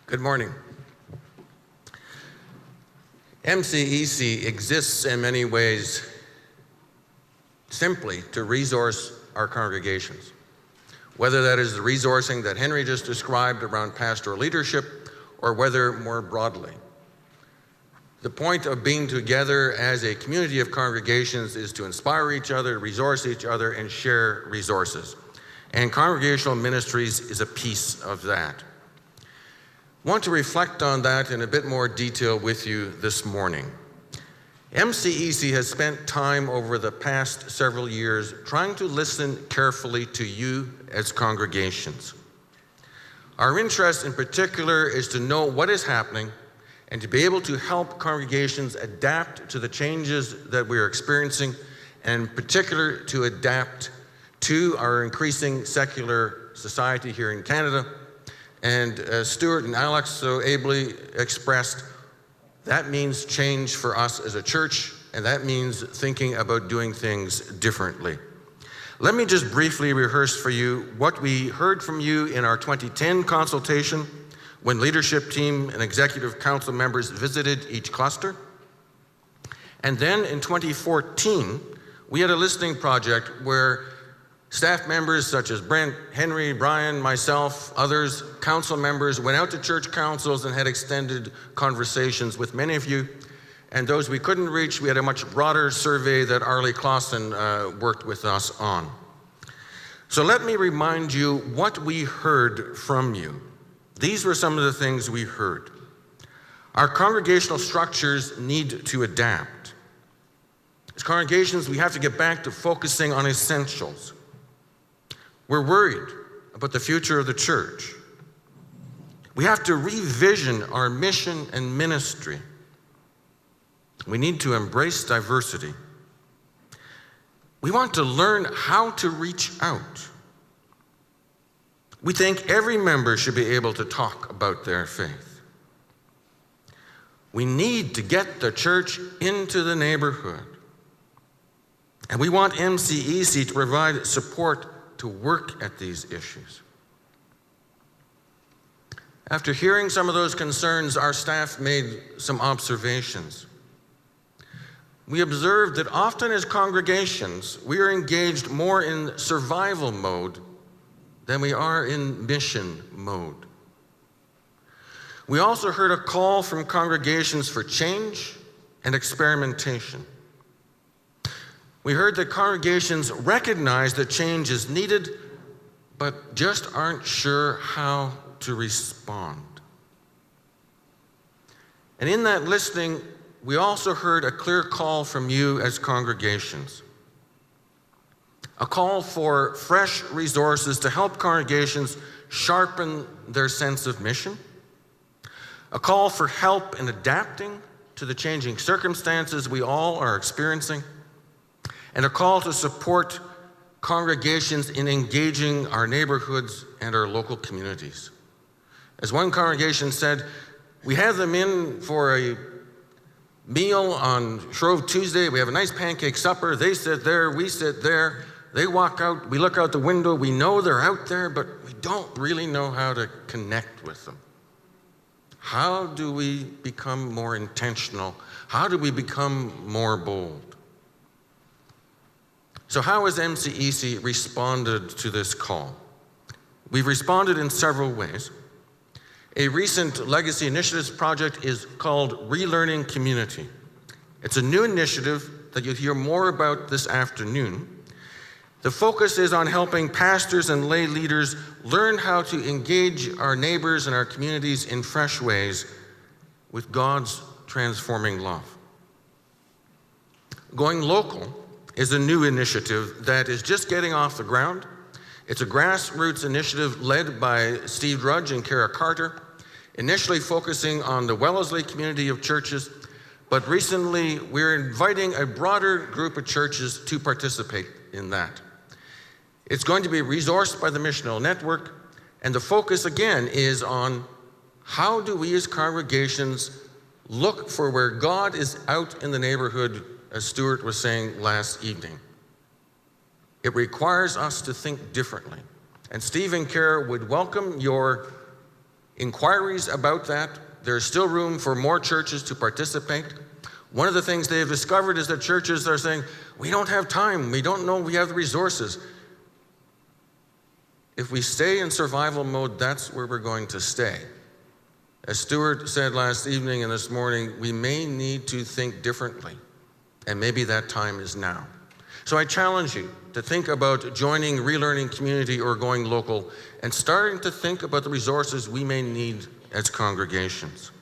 Good morning. MCEC exists in many ways simply to resource our congregations, whether that is the resourcing that Henry just described around pastoral leadership or whether more broadly. The point of being together as a community of congregations is to inspire each other, resource each other, and share resources. And congregational ministries is a piece of that. I want to reflect on that in a bit more detail with you this morning. MCEC has spent time over the past several years trying to listen carefully to you as congregations. Our interest in particular is to know what is happening and to be able to help congregations adapt to the changes that we are experiencing, and in particular to adapt to our increasing secular society here in Canada. And as Stuart and Alex so ably expressed, that means change for us as a church, and that means thinking about doing things differently. Let me just briefly rehearse for you what we heard from you in our 2010 consultation when leadership team and executive council members visited each cluster. And then in 2014, we had a listening project where staff members such as Brent, Henry, Brian, myself, others, council members went out to church councils and had extended conversations with many of you. And those we couldn't reach, we had a much broader survey that Arlie Clausen worked with us on. So let me remind you what we heard from you. These were some of the things we heard. Our congregational structures need to adapt. As congregations, we have to get back to focusing on essentials. We're worried about the future of the church. We have to revision our mission and ministry. We need to embrace diversity. We want to learn how to reach out. We think every member should be able to talk about their faith. We need to get the church into the neighborhood. And we want MCEC to provide support to work at these issues. After hearing some of those concerns, our staff made some observations. We observed that often as congregations, we are engaged more in survival mode than we are in mission mode. We also heard a call from congregations for change and experimentation. We heard that congregations recognize that change is needed, but just aren't sure how to respond. And in that listening, we also heard a clear call from you as congregations. A call for fresh resources to help congregations sharpen their sense of mission. A call for help in adapting to the changing circumstances we all are experiencing. And a call to support congregations in engaging our neighborhoods and our local communities. As one congregation said, we have them in for a meal on Shrove Tuesday. We have a nice pancake supper. They sit there, we sit there. They walk out, we look out the window. We know they're out there, but we don't really know how to connect with them. How do we become more intentional? How do we become more bold? So how has MCEC responded to this call? We've responded in several ways. A recent Legacy Initiatives project is called Relearning Community. It's a new initiative that you'll hear more about this afternoon. The focus is on helping pastors and lay leaders learn how to engage our neighbors and our communities in fresh ways with God's transforming love. Going Local is a new initiative that is just getting off the ground. It's a grassroots initiative led by Steve Drudge and Kara Carter, initially focusing on the Wellesley community of churches, but recently we're inviting a broader group of churches to participate in that. It's going to be resourced by the Missional Network, and the focus again is on how do we as congregations look for where God is out in the neighborhood, as Stuart was saying last evening. It requires us to think differently. And Steve and Kara would welcome your inquiries about that. There's still room for more churches to participate. One of the things they have discovered is that churches are saying, we don't have time, we don't know we have the resources. If we stay in survival mode, that's where we're going to stay. As Stuart said last evening and this morning, we may need to think differently, and maybe that time is now. So I challenge you to think about joining Relearning Community or going local and starting to think about the resources we may need as congregations.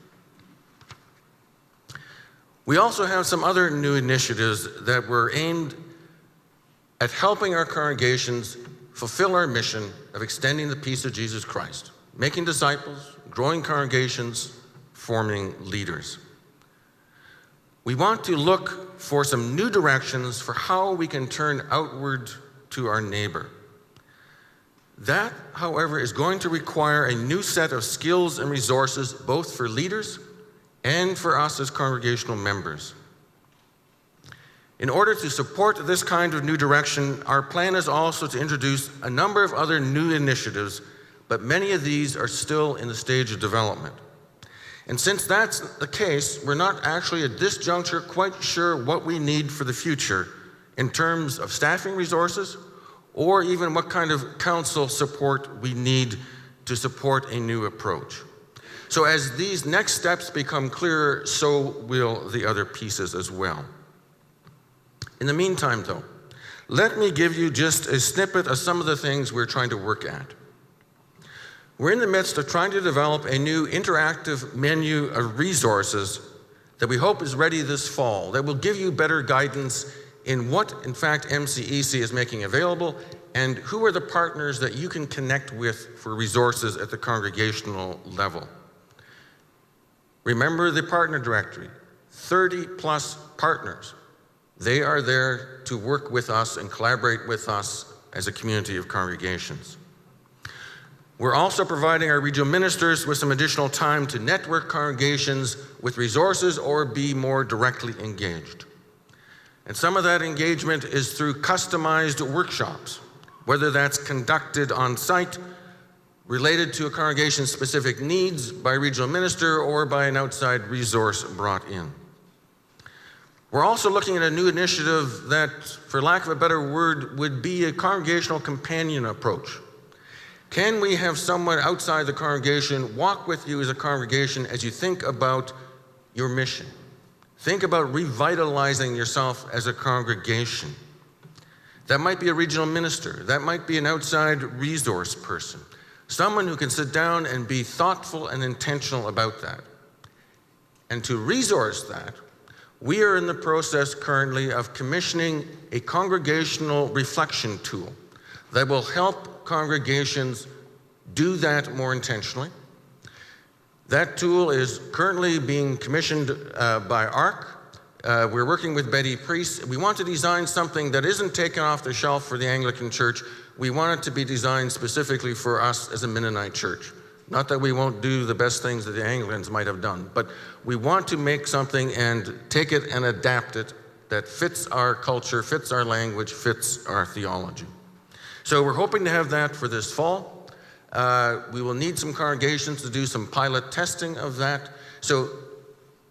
We also have some other new initiatives that were aimed at helping our congregations fulfill our mission of extending the peace of Jesus Christ, making disciples, growing congregations, forming leaders. We want to look for some new directions for how we can turn outward to our neighbor. That, however, is going to require a new set of skills and resources, both for leaders and for us as congregational members. In order to support this kind of new direction, our plan is also to introduce a number of other new initiatives, but many of these are still in the stage of development. And since that's the case, we're not actually at this juncture quite sure what we need for the future in terms of staffing resources or even what kind of council support we need to support a new approach. So as these next steps become clearer, so will the other pieces as well. In the meantime, though, let me give you just a snippet of some of the things we're trying to work at. We're in the midst of trying to develop a new interactive menu of resources that we hope is ready this fall, that will give you better guidance in what, in fact, MCEC is making available and who are the partners that you can connect with for resources at the congregational level. Remember the partner directory, 30+ partners. They are there to work with us and collaborate with us as a community of congregations. We're also providing our regional ministers with some additional time to network congregations with resources or be more directly engaged. And some of that engagement is through customized workshops, whether that's conducted on site, related to a congregation's specific needs by a regional minister or by an outside resource brought in. We're also looking at a new initiative that, for lack of a better word, would be a congregational companion approach. Can we have someone outside the congregation walk with you as a congregation as you think about your mission? Think about revitalizing yourself as a congregation. That might be a regional minister. That might be an outside resource person. Someone who can sit down and be thoughtful and intentional about that. And to resource that, we are in the process currently of commissioning a congregational reflection tool that will help congregations do that more intentionally. That tool is currently being commissioned by ARC. We're working with Betty Priest. We want to design something that isn't taken off the shelf for the Anglican Church. We want it to be designed specifically for us as a Mennonite church. Not that we won't do the best things that the Anglicans might have done, but we want to make something and take it and adapt it that fits our culture, fits our language, fits our theology. So we're hoping to have that for this fall. We will need some congregations to do some pilot testing of that. So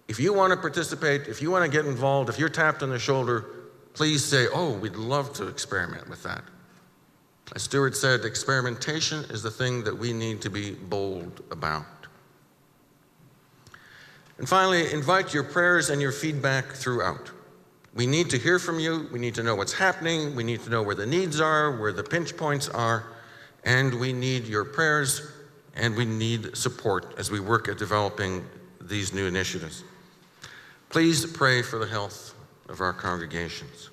if you want to participate, if you want to get involved, if you're tapped on the shoulder, please say, oh, we'd love to experiment with that. As Stuart said, experimentation is the thing that we need to be bold about. And finally, invite your prayers and your feedback throughout. We need to hear from you. We need to know what's happening. We need to know where the needs are, where the pinch points are, and we need your prayers, and we need support as we work at developing these new initiatives. Please pray for the health of our congregations.